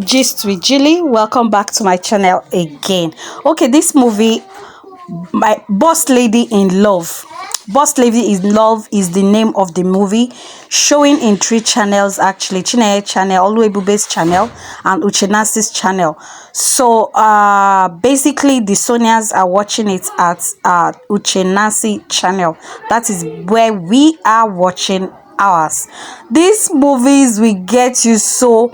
Gist with Jilly. Welcome back to my channel again. Okay, this movie, my Boss Lady in Love. Boss Lady in Love is the name of the movie, showing in three channels actually: Chineye channel, Oluebube's channel, and Uchenasi's channel. So basically the Sonias are watching it at Uchenasi channel. That is where we are watching ours. These movies will get you so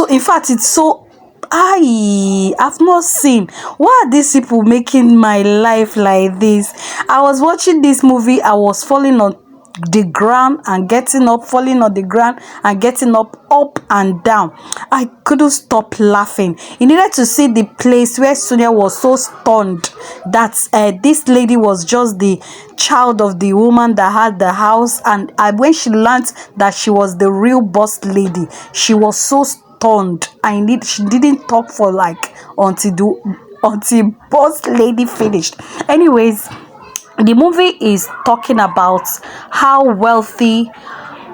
in fact it's so I've not seen. Why are these people making my life like this? I was watching this movie, I was falling on the ground and getting up, falling on the ground and getting up and down. I couldn't stop laughing. You needed to see the place where Sonia was so stunned that this lady was just the child of the woman that had the house, and when she learned that she was the real boss lady, she was so stunned. She didn't talk for like until boss lady finished. Anyways, the movie is talking about how wealthy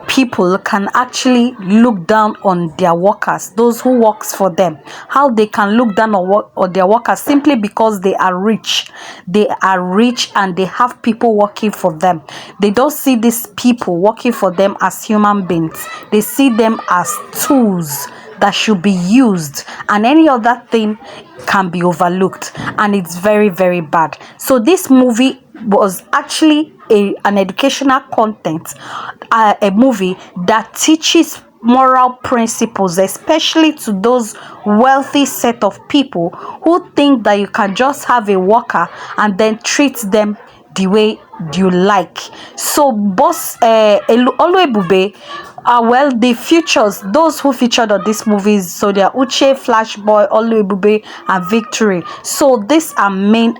people can actually look down on their workers, those who works for them, how they can look down on their workers simply because they are rich. They are rich and they have people working for them. They don't see these people working for them as human beings. They see them as tools that should be used, and any other thing can be overlooked, and it's very, very bad. So this movie was actually an educational content, a movie that teaches moral principles, especially to those wealthy set of people who think that you can just have a worker and then treat them the way you like. So boss Oluebube, well, the features, those who featured on this movies, so they are Uche, Flashboy, Oluebube, and Victory. So these are main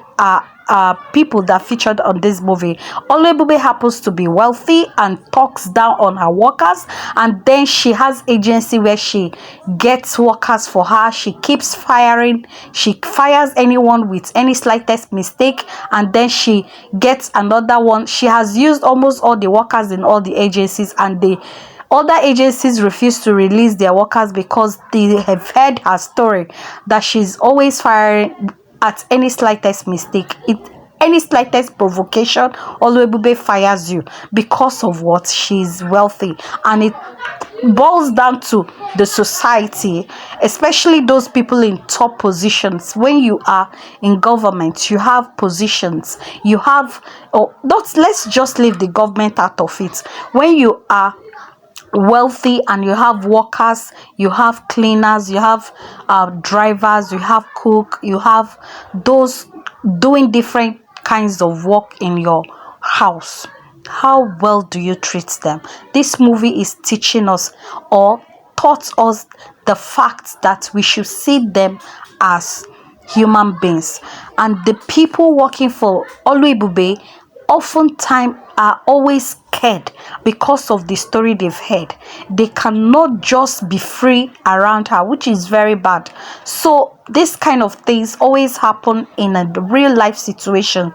people that featured on this movie. Oluebube happens to be wealthy and talks down on her workers, and then she has agency where she gets workers for her. She keeps firing. She fires anyone with any slightest mistake, and then she gets another one. She has used almost all the workers in all the agencies, and the other agencies refuse to release their workers because they have heard her story that she's always firing at any slightest mistake. Any slightest provocation, Oluebube fires you because of what? She's wealthy. And it boils down to the society, especially those people in top positions. When you are in government, you have positions, you have, oh, not, let's just leave the government out of it. When you are wealthy and you have workers, you have cleaners, you have drivers, you have cook, you have those doing different kinds of work in your house, how well do you treat them? This movie is teaching us, or taught us, the fact that we should see them as human beings. And the people working for Oluebube oftentimes are always scared because of the story they've heard. They cannot just be free around her, which is very bad. So this kind of things always happen in a real life situation,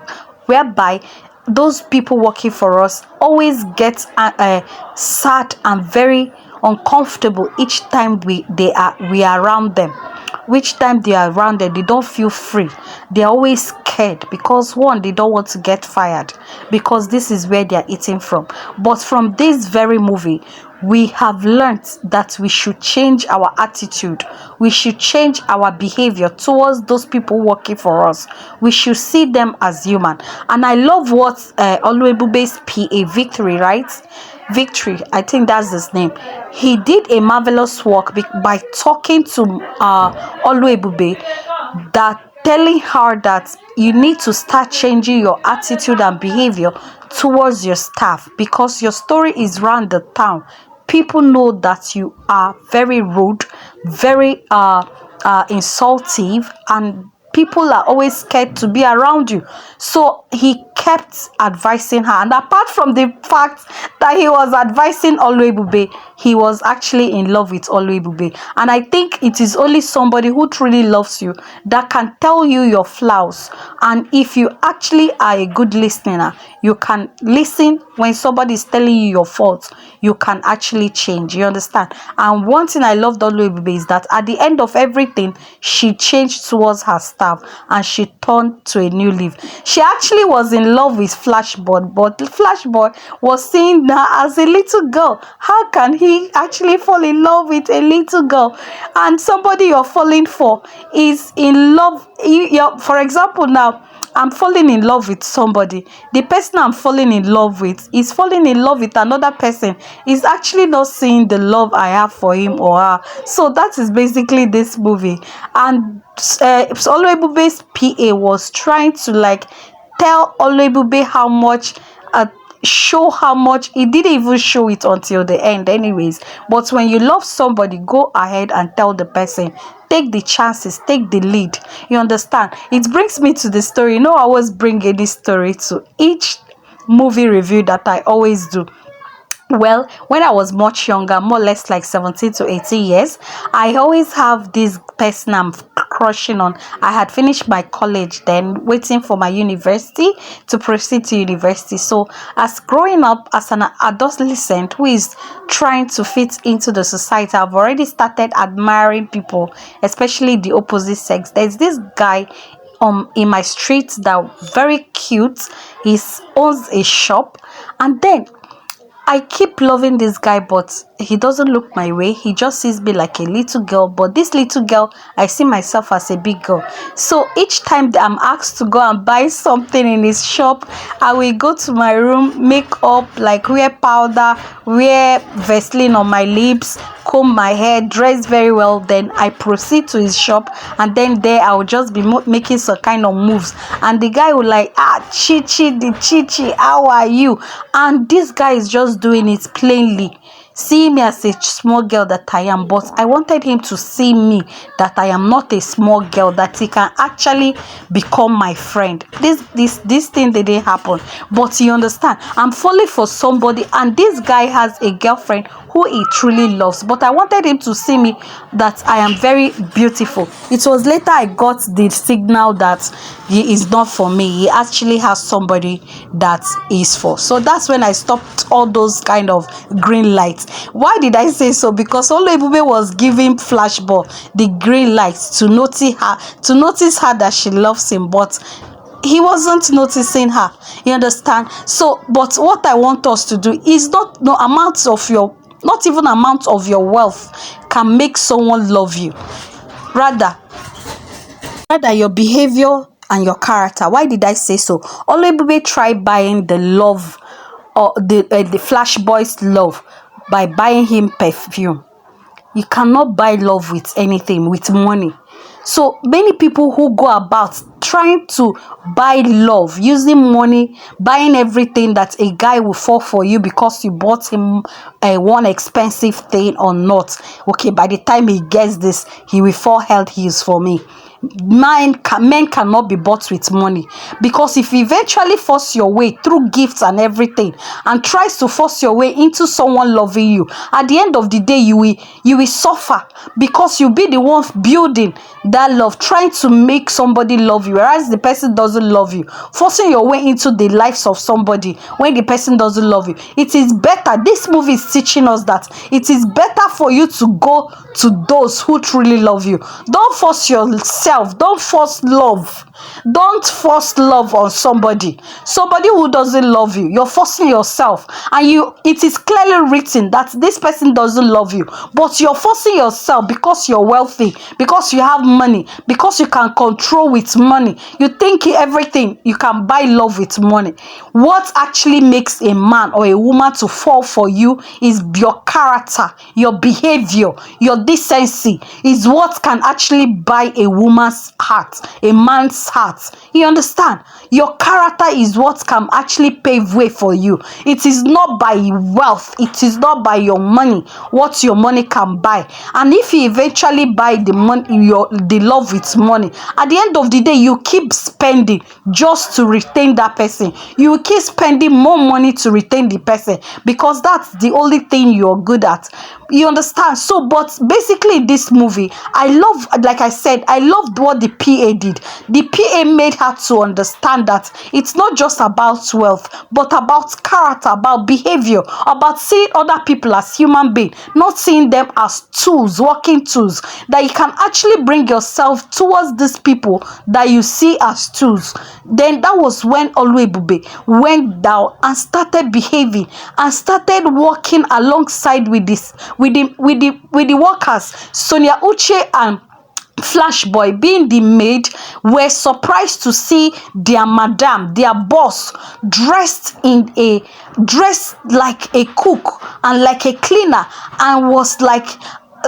whereby those people working for us always get sad and very uncomfortable each time we are around them. Which time they are around them, they don't feel free. They're always scared because, one, they don't want to get fired, because this is where they're eating from. But from this very movie, we have learned that we should change our attitude. We should change our behavior towards those people working for us. We should see them as human. And I love what Oluebube's PA, Victory, right? Victory, I think that's his name. He did a marvelous work by talking to Oluebube, that telling her that you need to start changing your attitude and behavior towards your staff, because your story is round the town. People know that you are very rude, very insultive, and people are always scared to be around you. So he kept advising her. And apart from the fact that he was advising Ebube, he was actually in love with Ebube. And I think it is only somebody who truly loves you that can tell you your flaws. And if you actually are a good listener, you can listen when somebody is telling you your faults. You can actually change. You understand? And one thing I loved Ebube is that at the end of everything, she changed towards her staff and she turned to a new leaf. She actually was in love with Flashboy, but Flashboy was seeing her as a little girl. How can he actually fall in love with a little girl? And somebody you're falling for is in love. For example, now I'm falling in love with somebody. The person I'm falling in love with is falling in love with another person. Is actually not seeing the love I have for him or her. So that is basically this movie. And Oluebube's PA was trying to like tell Oluebube how much show how much. He didn't even show it until the end anyways. But when you love somebody, go ahead and tell the person. Take the chances, take the lead. You understand? It brings me to the story. You know, I always bring any story to each movie review that I always do. Well, when I was much younger, more or less like 17 to 18 years, I always have this person I'm crushing on. I had finished my college then, waiting for my university to proceed to university. So as growing up as an adolescent who is trying to fit into the society, I've already started admiring people, especially the opposite sex. There's this guy in my street that very cute. He owns a shop, and then I keep loving this guy, but he doesn't look my way. He just sees me like a little girl, but this little girl, I see myself as a big girl. So each time that I'm asked to go and buy something in his shop, I will go to my room, make up, like wear powder, wear Vaseline on my lips, comb my hair, dress very well. Then I proceed to his shop, and then there I will just be making some kind of moves, and the guy will like, Chichi, the Chichi, how are you? And this guy is just doing it plainly, seeing me as a small girl that I am. But I wanted him to see me that I am not a small girl, that he can actually become my friend. This thing didn't happen, but you understand, I'm falling for somebody, and this guy has a girlfriend who he truly loves. But I wanted him to see me that I am very beautiful. It was later I got the signal that he is not for me. He actually has somebody that is for. So that's when I stopped all those kind of green lights. Why did I say so? Because Ebube was giving Flashball the green lights to notice her that she loves him, but he wasn't noticing her. You understand? So, but what I want us to do is not even amount of your wealth can make someone love you. Rather your behavior and your character. Why did I say so? Ebube tried buying the love, or the Flash Boy's love, by buying him perfume. You cannot buy love with anything, with money. So many people who go about trying to buy love using money, buying everything that a guy will fall for you because you bought him one expensive thing or not. Okay, by the time he gets this, he will fall hell heels for me. Men cannot be bought with money, because if you eventually force your way through gifts and everything and tries to force your way into someone loving you, at the end of the day you will suffer, because you'll be the one building that love, trying to make somebody love you, whereas the person doesn't love you, forcing your way into the lives of somebody when the person doesn't love you. It is better. This movie is teaching us that it is better for you to go to those who truly love you. Don't force yourself. Don't force love. Don't force love on somebody who doesn't love you. You're forcing yourself, and it is clearly written that this person doesn't love you, but you're forcing yourself because you're wealthy, because you have money, because you can control with money. You think everything you can buy love with money. What actually makes a man or a woman to fall for you is your character, your behavior, your decency is what can actually buy a woman's heart, a man's heart. You understand? Your character is what can actually pave way for you. It is not by wealth, it is not by your money, what your money can buy. And if you eventually buy the the love with money. At the end of the day, you keep spending just to retain that person. You keep spending more money to retain the person because that's the only thing you're good at. You understand? So, but basically, this movie, I love, like I said, I loved what the PA did. The PA made her to understand that it's not just about wealth, but about character, about behavior, about seeing other people as human beings, not seeing them as tools, working tools, that you can actually bring yourself towards these people that you see as tools. Then that was when Ebube went down and started behaving and started working alongside with this, with the workers. Sonia, Uche, and Flashboy, being the maid, were surprised to see their madam, their boss, dressed like a cook and like a cleaner, and was like,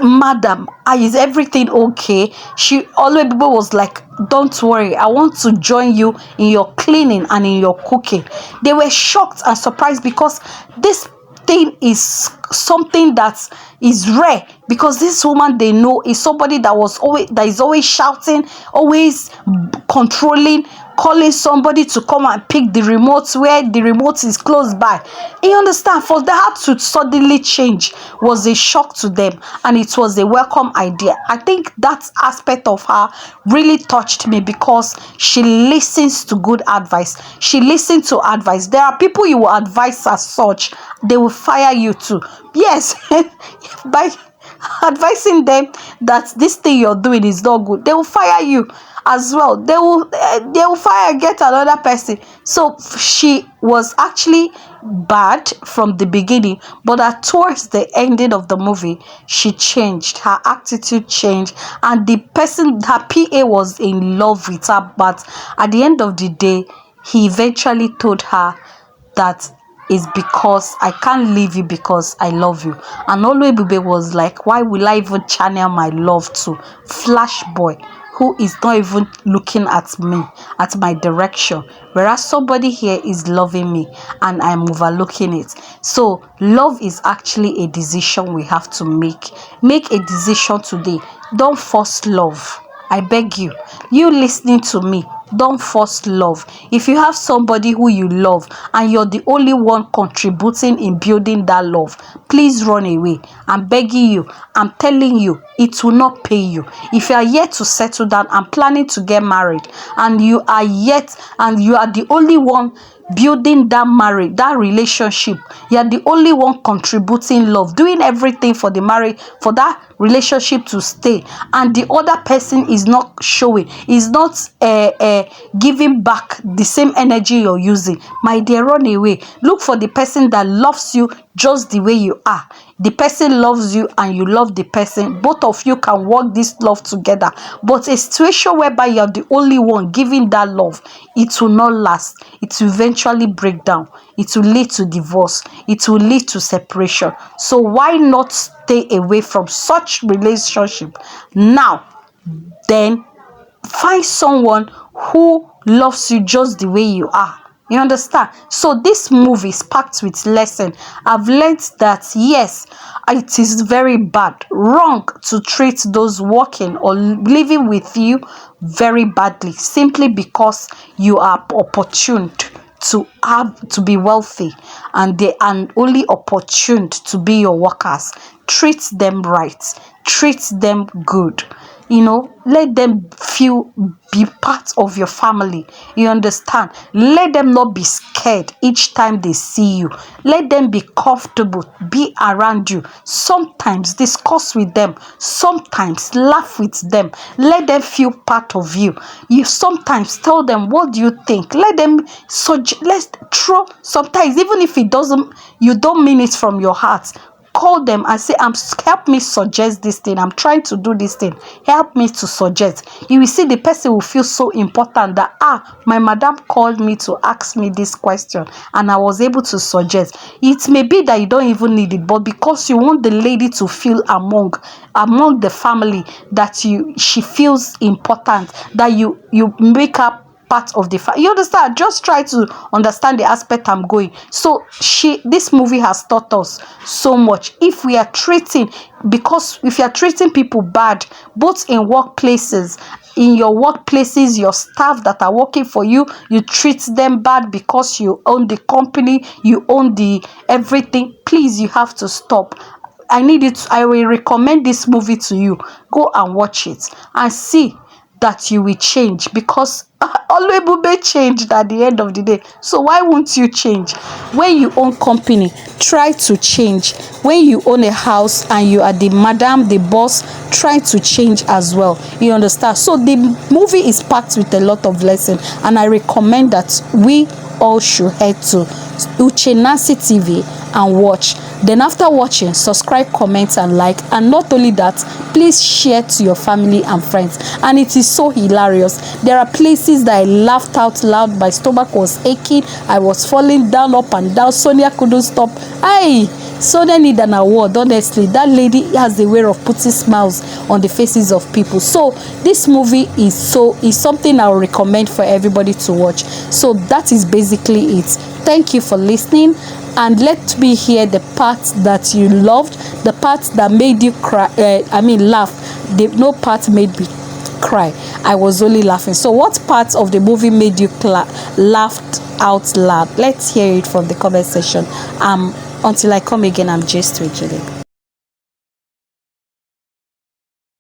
"Madam, is everything okay?" She always was like, "Don't worry, I want to join you in your cleaning and in your cooking." They were shocked and surprised because this thing is something that is rare, because this woman they know is somebody that is always shouting, always controlling, calling somebody to come and pick the remote where the remote is close by. You understand? For that to suddenly change was a shock to them, and it was a welcome idea. I think that aspect of her really touched me because she listens to good advice. She listens to advice. There are people you will advise as such, they will fire you too. Yes, by advising them that this thing you're doing is not good, they will fire you as well. They will fire, get another person. So she was actually bad from the beginning, but towards the ending of the movie, she changed. Her attitude changed, and the person, her PA, was in love with her. But at the end of the day, he eventually told her that is because I can't leave you because I love you. And Ebube was like, why will I even channel my love to Flashboy, who is not even looking at me, at my direction, whereas somebody here is loving me and I'm overlooking it. So love is actually a decision we have to make. Make a decision today. Don't force love. I beg you. You listening to me, don't force love. If you have somebody who you love and you're the only one contributing in building that love, please run away. I'm begging you. I'm telling you, it will not pay you. If you are yet to settle down and planning to get married, and you are the only one building that marriage, that relationship, you are the only one contributing love, doing everything for the marriage, for that relationship to stay, and the other person is not showing, is not giving back the same energy you're using, my dear, run away. Look for the person that loves you just the way you are. The person loves you and you love the person. Both of you can work this love together. But a situation whereby you're the only one giving that love, it will not last. It will eventually break down. It will lead to divorce. It will lead to separation. So why not stay away from such relationship now? Then find someone who loves you just the way you are. You understand? So this movie is packed with lesson. I've learned that yes, it is very bad, wrong to treat those working or living with you very badly simply because you are opportuned to be wealthy, and they are only opportuned to be your workers. Treat them right. Treat them good. Let them be part of your family. You understand? Let them not be scared each time they see you. Let them be comfortable, be around you. Sometimes discuss with them. Sometimes laugh with them. Let them feel part of you. You sometimes tell them, what do you think? Let them let's throw. Sometimes even if you don't mean it from your heart, call them and say, help me suggest this thing. I'm trying to do this thing. Help me to suggest. You will see the person will feel so important that, my madam called me to ask me this question and I was able to suggest. It may be that you don't even need it, but because you want the lady to feel among the family that she feels important, that you make up part of the you understand, just try to understand the aspect I'm going. So this movie has taught us so much. If we are treating, because if you are treating people bad, both in workplaces, in your workplaces, your staff that are working for you, you treat them bad because you own the company, you own the everything, please, you have to stop. I need it. I will recommend this movie to you. Go and watch it and see that you will change, because Ebube changed at the end of the day. So why won't you change? When you own company, try to change. When you own a house and you are the madam, the boss, try to change as well. You understand? So the movie is packed with a lot of lessons, and I recommend that we all should head to Uche TV and watch. Then after watching, subscribe, comment and like, and not only that, please share to your family and friends. And it is so hilarious. There are places that I laughed out loud. My stomach was aching, I was falling down, up and down. Sonia couldn't stop. Sonia need an award. Honestly, that lady has the way of putting smiles on the faces of people. So this movie is something I will recommend for everybody to watch. So that is basically it. Thank you for listening, and let me hear the parts that you loved, the parts that made you cry, laugh. No part made me cry. I was only laughing. So what part of the movie made you laughed out loud? Let's hear it from the comment section. Until I come again, I'm just Julie.